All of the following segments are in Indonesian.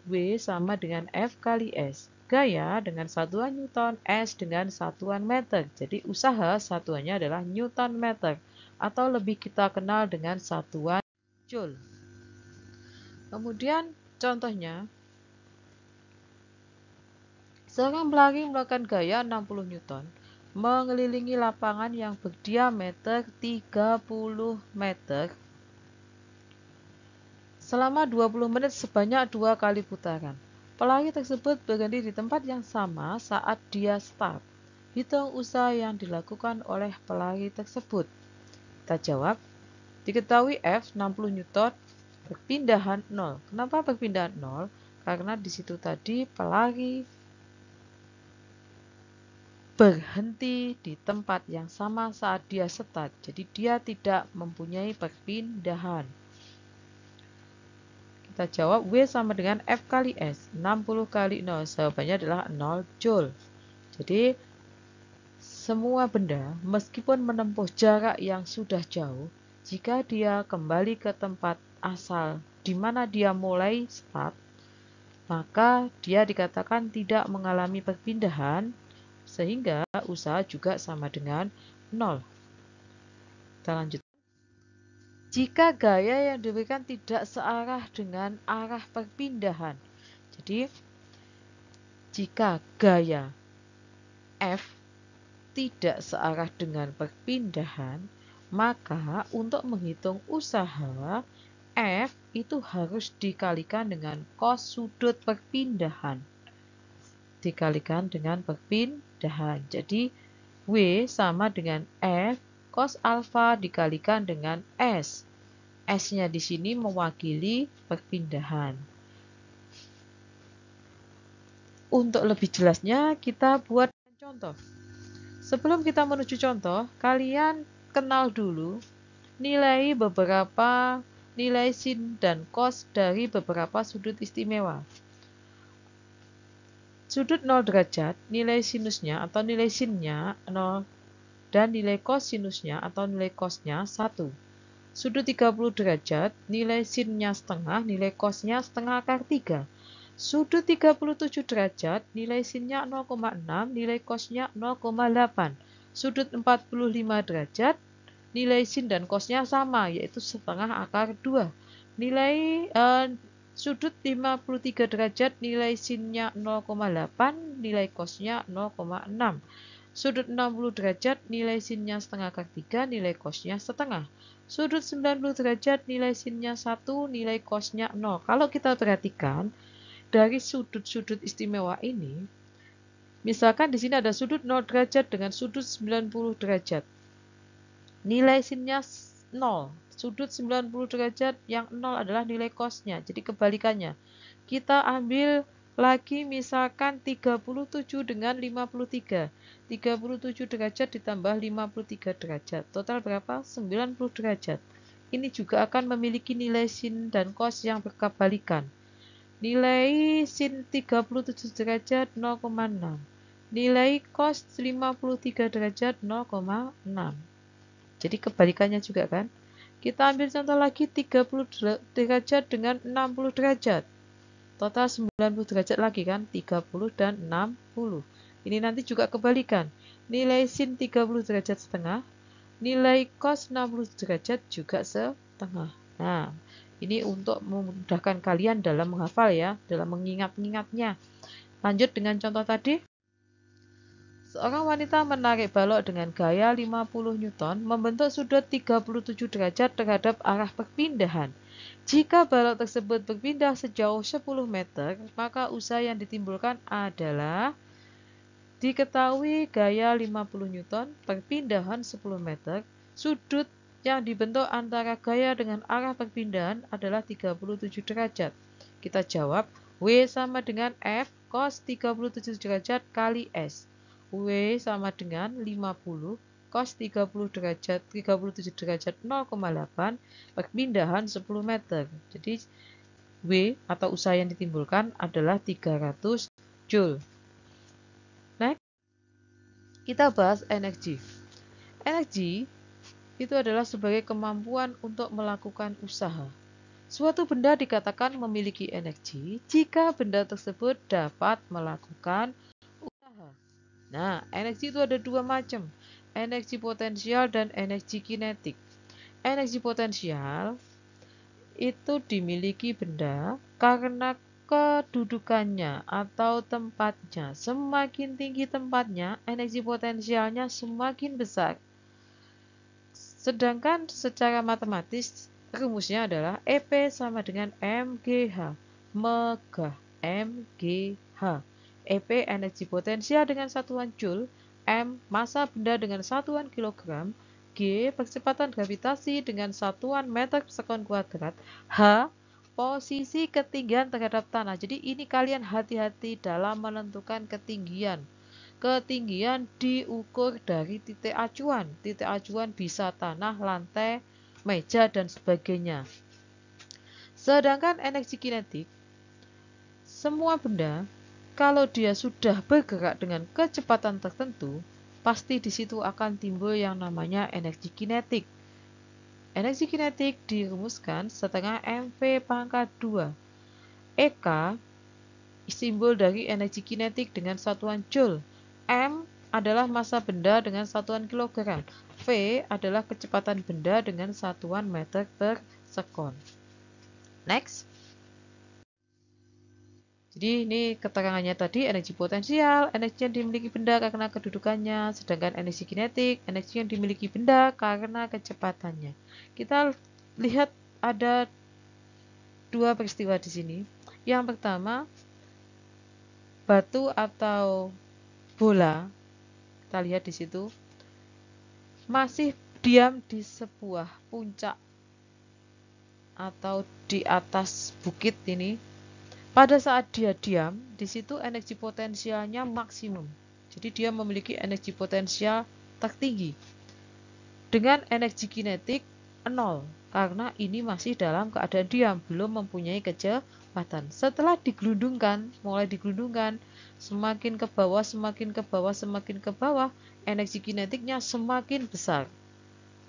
W sama dengan F kali S. Gaya dengan satuan Newton, S dengan satuan meter. Jadi usaha satuannya adalah Newton meter atau lebih kita kenal dengan satuan Joule. Kemudian contohnya, seorang pelari melakukan gaya 60 Newton mengelilingi lapangan yang berdiameter 30 meter selama 20 menit sebanyak 2 kali putaran. Pelari tersebut berhenti di tempat yang sama saat dia start. Hitung usaha yang dilakukan oleh pelari tersebut. Kita jawab, diketahui F 60 Newton, perpindahan 0. Kenapa perpindahan 0? Karena di situ tadi pelari berhenti di tempat yang sama saat dia start. Jadi dia tidak mempunyai perpindahan. Kita jawab W sama dengan F kali S. 60 kali 0. Jawabannya adalah 0 Joule. Jadi semua benda meskipun menempuh jarak yang sudah jauh, jika dia kembali ke tempat asal di mana dia mulai start, maka dia dikatakan tidak mengalami perpindahan sehingga usaha juga sama dengan 0. Kita lanjut. Jika gaya yang diberikan tidak searah dengan arah perpindahan. Jadi, jika gaya F tidak searah dengan perpindahan, maka untuk menghitung usaha, F itu harus dikalikan dengan cos sudut perpindahan. Dikalikan dengan perpindahan. Jadi, W sama dengan F cos alfa dikalikan dengan S. S-nya di sini mewakili perpindahan. Untuk lebih jelasnya, kita buat contoh. Sebelum kita menuju contoh, kalian kenal dulu beberapa nilai sin dan cos dari beberapa sudut istimewa. Sudut 0 derajat, nilai sinusnya atau nilai sinnya 0 dan nilai kosinusnya atau nilai cosnya 1. Sudut 30 derajat, nilai sinnya setengah, nilai cosnya setengah akar 3. Sudut 37 derajat, nilai sinnya 0,6, nilai cosnya 0,8. Sudut 45 derajat, nilai sin dan cosnya sama, yaitu setengah akar 2. Sudut 53 derajat, nilai sinnya 0,8, nilai cosnya 0,6. Sudut 60 derajat, nilai sinnya setengah akar 3, nilai cosnya setengah. Sudut 90 derajat, nilai sinnya 1, nilai cosnya 0. Kalau kita perhatikan, dari sudut-sudut istimewa ini, misalkan di sini ada sudut 0 derajat dengan sudut 90 derajat. Nilai sinnya 0. Sudut 90 derajat yang 0 adalah nilai cosnya. Jadi kebalikannya. Kita ambil lagi misalkan 37 dengan 53. 37 derajat ditambah 53 derajat. Total berapa? 90 derajat. Ini juga akan memiliki nilai sin dan cos yang berkebalikan. Nilai sin 37 derajat 0,6. Nilai cos 53 derajat 0,6. Jadi kebalikannya juga kan. Kita ambil contoh lagi 30 derajat dengan 60 derajat. Total 90 derajat lagi kan, 30 dan 60. Ini nanti juga kebalikan. Nilai sin 30 derajat setengah, nilai cos 60 derajat juga setengah. Nah, ini untuk memudahkan kalian dalam menghafal ya, dalam mengingat-ingatnya. Lanjut dengan contoh tadi. Seorang wanita menarik balok dengan gaya 50 Newton membentuk sudut 37 derajat terhadap arah perpindahan. Jika balok tersebut berpindah sejauh 10 meter, maka usaha yang ditimbulkan adalah diketahui gaya 50 Newton, perpindahan 10 meter, sudut yang dibentuk antara gaya dengan arah perpindahan adalah 37 derajat. Kita jawab, W sama dengan F cos 37 derajat kali S. W sama dengan 50 cos 37 derajat 0,8 perpindahan 10 meter. Jadi W atau usaha yang ditimbulkan adalah 300 Joule. Next, kita bahas energi. Energi itu adalah sebagai kemampuan untuk melakukan usaha. Suatu benda dikatakan memiliki energi jika benda tersebut dapat melakukan usaha. Nah, energi itu ada dua macam, energi potensial dan energi kinetik. Energi potensial itu dimiliki benda karena kedudukannya atau tempatnya. Semakin tinggi tempatnya, energi potensialnya semakin besar. Sedangkan secara matematis, rumusnya adalah EP sama dengan MGH. Megah, MGH. EP energi potensial dengan satuan Joule, M massa benda dengan satuan kilogram, G percepatan gravitasi dengan satuan meter per sekon kuadrat, H posisi ketinggian terhadap tanah. Jadi ini kalian hati-hati dalam menentukan ketinggian. Ketinggian diukur dari titik acuan. Titik acuan bisa tanah, lantai, meja, dan sebagainya. Sedangkan energi kinetik, semua benda, kalau dia sudah bergerak dengan kecepatan tertentu, pasti di situ akan timbul yang namanya energi kinetik. Energi kinetik dirumuskan setengah mv pangkat 2. EK simbol dari energi kinetik dengan satuan Joule. M adalah massa benda dengan satuan kilogram. V adalah kecepatan benda dengan satuan meter per sekon. Next. Jadi ini keterangannya tadi, energi potensial, energi yang dimiliki benda karena kedudukannya, sedangkan energi kinetik, energi yang dimiliki benda karena kecepatannya. Kita lihat ada dua peristiwa di sini. Yang pertama, batu atau bola, kita lihat di situ, masih diam di sebuah puncak atau di atas bukit ini. Pada saat dia diam, di situ energi potensialnya maksimum. Jadi dia memiliki energi potensial tertinggi. Dengan energi kinetik 0, karena ini masih dalam keadaan diam, belum mempunyai kecepatan. Setelah digelundungkan, mulai digelundungkan, semakin ke bawah, semakin ke bawah, semakin ke bawah, energi kinetiknya semakin besar.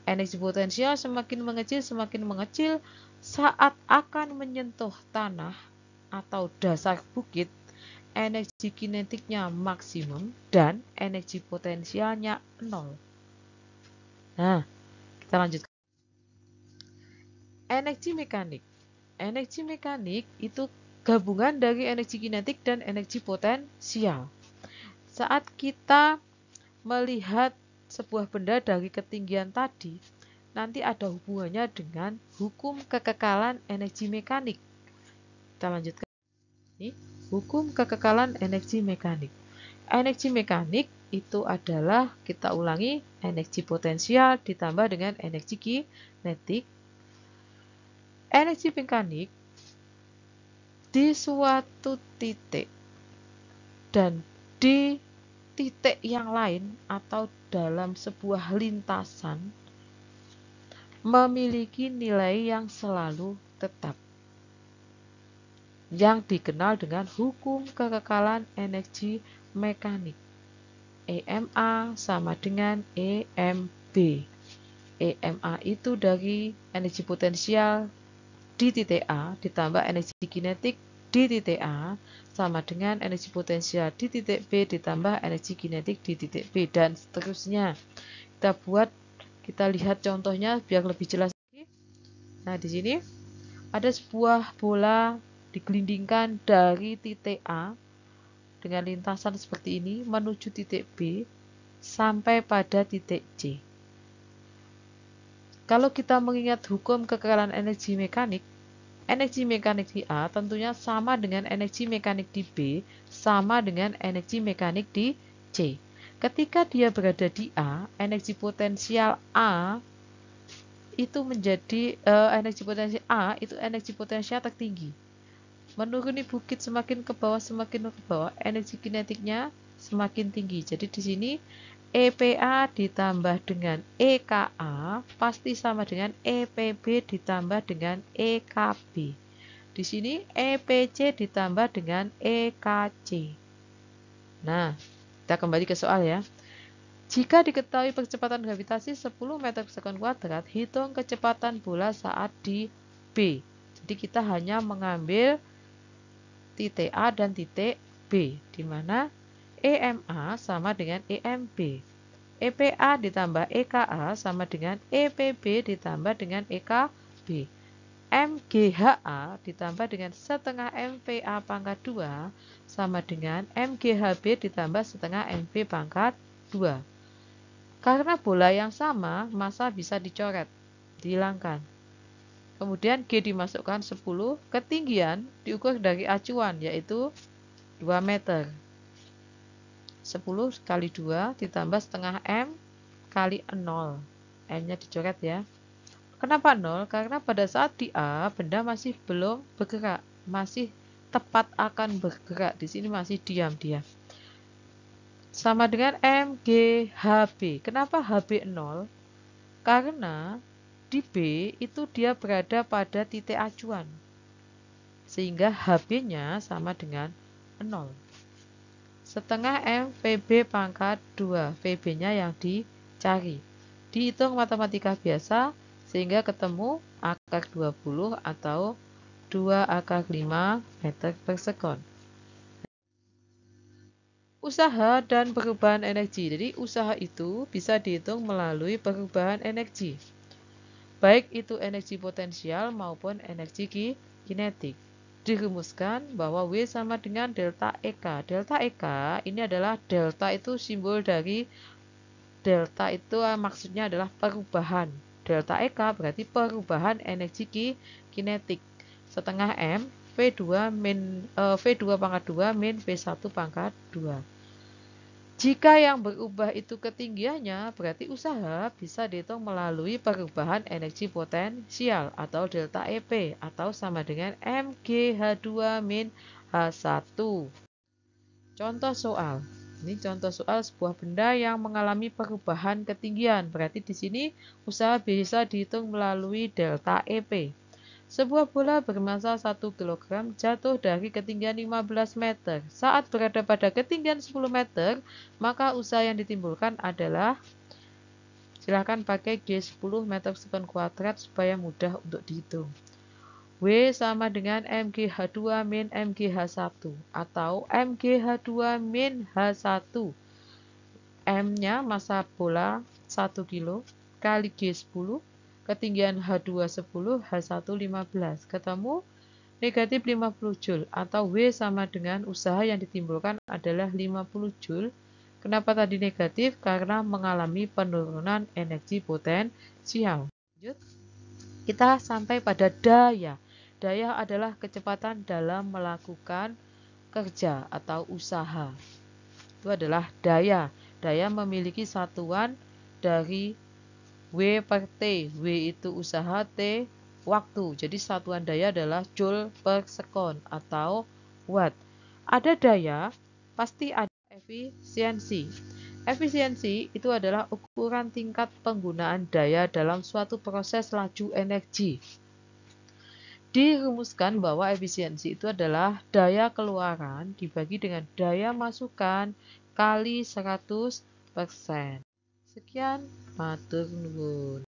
Energi potensial semakin mengecil, saat akan menyentuh tanah atau dasar bukit, energi kinetiknya maksimum dan energi potensialnya 0. Nah, kita lanjutkan. Energi mekanik. Energi mekanik itu gabungan dari energi kinetik dan energi potensial. Saat kita melihat sebuah benda dari ketinggian tadi, nanti ada hubungannya dengan hukum kekekalan energi mekanik. Kita lanjutkan. Ini hukum kekekalan energi mekanik. Energi mekanik itu adalah, kita ulangi, energi potensial ditambah dengan energi kinetik. Energi mekanik di suatu titik dan di titik yang lain atau dalam sebuah lintasan memiliki nilai yang selalu tetap, yang dikenal dengan hukum kekekalan energi mekanik. EMA sama dengan EMB. EMA itu dari energi potensial di titik A ditambah energi kinetik di titik A sama dengan energi potensial di titik B ditambah energi kinetik di titik B, dan seterusnya. Kita lihat contohnya biar lebih jelas lagi. Nah, di sini ada sebuah bola digelindingkan dari titik A dengan lintasan seperti ini menuju titik B sampai pada titik C. Kalau kita mengingat hukum kekekalan energi mekanik di A tentunya sama dengan energi mekanik di B sama dengan energi mekanik di C. Ketika dia berada di A, energi potensial A itu menjadi energi potensial tertinggi. Menuruni bukit semakin ke bawah, energi kinetiknya semakin tinggi. Jadi di sini EPA ditambah dengan EKA pasti sama dengan EPB ditambah dengan EKB. Di sini EPC ditambah dengan EKC. Nah, kita kembali ke soal ya. Jika diketahui percepatan gravitasi 10 meter per sekon kuadrat, hitung kecepatan bola saat di B. Jadi kita hanya mengambil titik A dan titik B, di mana EMA sama dengan EMB. EPA ditambah EKA sama dengan EPB ditambah dengan EKB. MGHA ditambah dengan setengah MVA pangkat 2 sama dengan MGHB ditambah setengah MV pangkat 2. Karena bola yang sama, massa bisa dicoret, dihilangkan. Kemudian G dimasukkan 10, ketinggian diukur dari acuan, yaitu 2 meter. 10 kali 2 ditambah setengah M kali 0. M-nya dicoret ya. Kenapa 0? Karena pada saat di A, benda masih belum bergerak, masih tepat akan bergerak. Di sini masih diam dia. Sama dengan MGHB. Kenapa HB 0? Karena di B itu dia berada pada titik acuan. Sehingga HB-nya sama dengan 0. Setengah M VB pangkat 2. VB-nya yang dicari. Dihitung matematika biasa sehingga ketemu akar 20 atau 2 akar 5 meter per sekon. Usaha dan perubahan energi. Jadi usaha itu bisa dihitung melalui perubahan energi. Baik itu energi potensial maupun energi kinetik. Dirumuskan bahwa W sama dengan delta EK. Delta EK ini adalah delta itu simbol dari delta itu maksudnya adalah perubahan. Delta EK berarti perubahan energi kinetik. Setengah M V2 pangkat 2 min V1 pangkat 2. Jika yang berubah itu ketinggiannya, berarti usaha bisa dihitung melalui perubahan energi potensial atau delta EP atau sama dengan MGH2 min H1. Contoh soal. Ini contoh soal sebuah benda yang mengalami perubahan ketinggian. Berarti di sini usaha bisa dihitung melalui delta EP. Sebuah bola bermassa 1 kg jatuh dari ketinggian 15 meter. Saat berada pada ketinggian 10 meter, maka usaha yang ditimbulkan adalah, silakan pakai G10 meter sekon kuadrat supaya mudah untuk dihitung. W sama dengan MGH2 min MGH1 atau MGH2 min H1. M-nya massa bola 1 kg kali G10, ketinggian H2 10, H1 15. Ketemu negatif 50 Joule atau W sama dengan usaha yang ditimbulkan adalah 50 Joule. Kenapa tadi negatif? Karena mengalami penurunan energi potensial. Lanjut. Kita sampai pada daya. Daya adalah kecepatan dalam melakukan kerja atau usaha. Itu adalah daya. Daya memiliki satuan dari W per T. W itu usaha, T waktu. Jadi satuan daya adalah Joule per sekon atau Watt. Ada daya, pasti ada efisiensi. Efisiensi itu adalah ukuran tingkat penggunaan daya dalam suatu proses laju energi. Dirumuskan bahwa efisiensi itu adalah daya keluaran dibagi dengan daya masukan kali 100%. Sekian, matur nuwun.